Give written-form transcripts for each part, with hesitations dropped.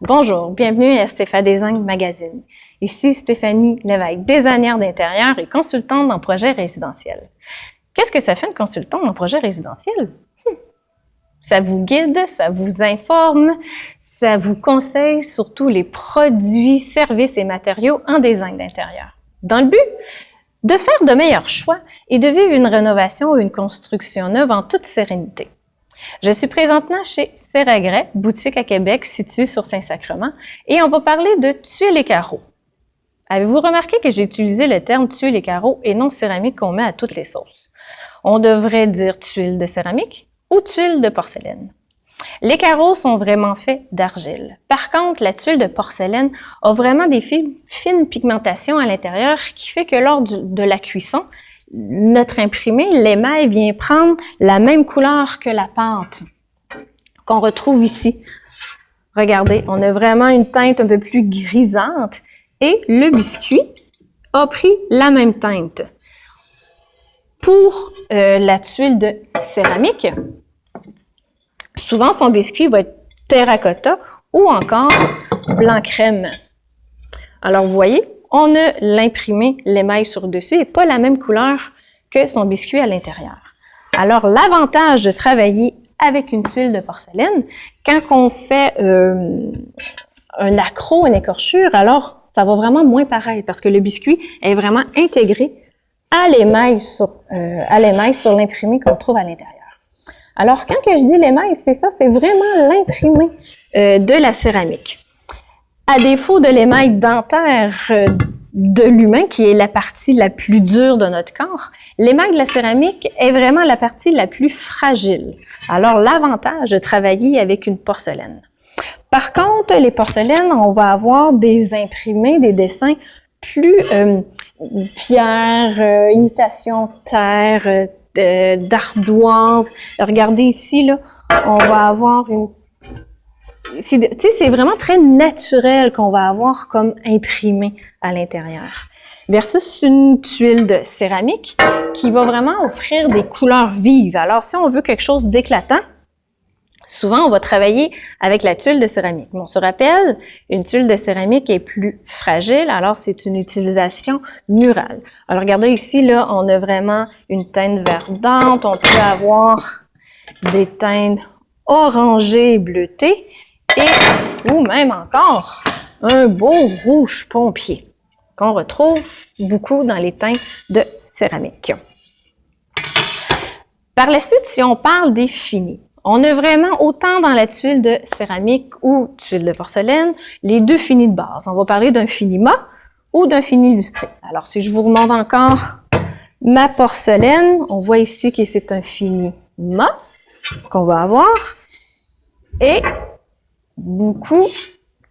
Bonjour, bienvenue à Stéphane Design Magazine. Ici Stéphanie Lévesque, designer d'intérieur et consultante en projet résidentiel. Qu'est-ce que ça fait une consultante en projet résidentiel? Ça vous guide, ça vous informe, ça vous conseille sur tous les produits, services et matériaux en design d'intérieur. Dans le but de faire de meilleurs choix et de vivre une rénovation ou une construction neuve en toute sérénité. Je suis présentement chez Seragret, boutique à Québec située sur Saint-Sacrement, et on va parler de tuiles et carreaux. Avez-vous remarqué que j'ai utilisé le terme tuiles et carreaux et non céramique qu'on met à toutes les sauces? On devrait dire tuiles de céramique ou tuiles de porcelaine. Les carreaux sont vraiment faits d'argile. Par contre, la tuile de porcelaine a vraiment des fines pigmentations à l'intérieur qui fait que lors de la cuisson, notre imprimé, l'émail, vient prendre la même couleur que la pâte qu'on retrouve ici. Regardez, on a vraiment une teinte un peu plus grisante et le biscuit a pris la même teinte. Pour la tuile de céramique, souvent son biscuit va être terracotta ou encore blanc crème. Alors vous voyez, on a l'imprimé, l'émail sur le dessus et pas la même couleur que son biscuit à l'intérieur. Alors l'avantage de travailler avec une tuile de porcelaine, quand on fait un accroc, une écorchure, alors ça va vraiment moins paraître parce que le biscuit est vraiment intégré à l'émail sur l'imprimé qu'on trouve à l'intérieur. Alors, quand que je dis l'émail, c'est ça, c'est vraiment l'imprimé de la céramique. À défaut de l'émail dentaire de l'humain, qui est la partie la plus dure de notre corps, l'émail de la céramique est vraiment la partie la plus fragile. Alors, l'avantage de travailler avec une porcelaine. Par contre, les porcelaines, on va avoir des imprimés, des dessins plus pierre, imitation terre, d'ardoise. Regardez ici, là, on va avoir une... Tu sais, c'est vraiment très naturel qu'on va avoir comme imprimé à l'intérieur. Versus une tuile de céramique qui va vraiment offrir des couleurs vives. Alors, si on veut quelque chose d'éclatant, souvent, on va travailler avec la tuile de céramique. Mais on se rappelle, une tuile de céramique est plus fragile, alors c'est une utilisation murale. Alors, regardez ici, là, on a vraiment une teinte verdante. On peut avoir des teintes orangées et bleutées ou même encore un beau rouge pompier qu'on retrouve beaucoup dans les teintes de céramique. Par la suite, si on parle des finis, on a vraiment autant dans la tuile de céramique ou tuile de porcelaine, les deux finis de base. On va parler d'un fini mat ou d'un fini illustré. Alors, si je vous remonte encore ma porcelaine, on voit ici que c'est un fini mat qu'on va avoir. Et beaucoup,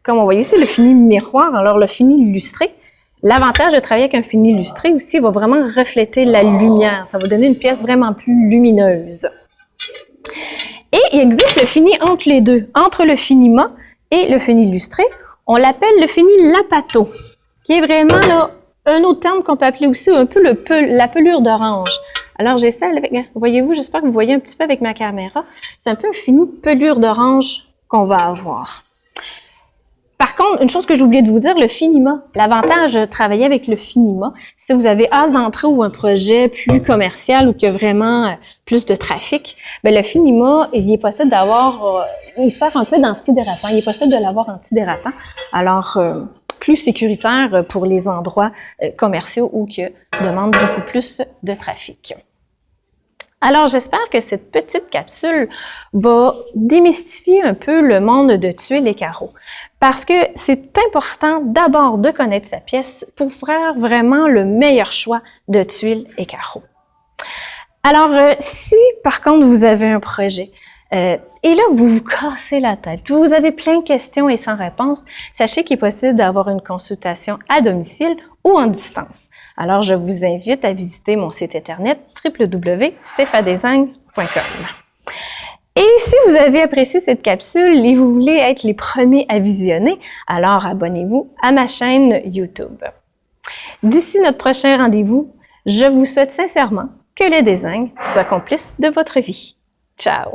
comme on voit ici, le fini miroir, alors le fini illustré. L'avantage de travailler avec un fini illustré aussi, il va vraiment refléter la lumière. Ça va donner une pièce vraiment plus lumineuse. Et il existe le fini entre les deux, entre le fini mat et le fini illustré. On l'appelle le fini lapato, qui est vraiment là, un autre terme qu'on peut appeler aussi un peu la pelure d'orange. Alors j'essaie, voyez-vous, j'espère que vous voyez un petit peu avec ma caméra, c'est un peu un fini pelure d'orange qu'on va avoir. Par contre, une chose que j'ai oublié de vous dire, le fini mat. L'avantage de travailler avec le fini mat, si vous avez hâte d'entrer ou un projet plus commercial ou qu'il y a vraiment plus de trafic, ben le fini mat, il est possible d'avoir, il sert un peu d'antidérapant. Il est possible de l'avoir antidérapant. Alors, plus sécuritaire pour les endroits commerciaux ou qui demandent beaucoup plus de trafic. Alors, j'espère que cette petite capsule va démystifier un peu le monde de tuiles et carreaux. Parce que c'est important d'abord de connaître sa pièce pour faire vraiment le meilleur choix de tuiles et carreaux. Alors, si par contre vous avez un projet, et là vous vous cassez la tête, vous avez plein de questions et sans réponse, sachez qu'il est possible d'avoir une consultation à domicile ou en distance. Alors, je vous invite à visiter mon site internet www.stephadesign.com. Et si vous avez apprécié cette capsule et vous voulez être les premiers à visionner, alors abonnez-vous à ma chaîne YouTube. D'ici notre prochain rendez-vous, je vous souhaite sincèrement que le design soit complice de votre vie. Ciao!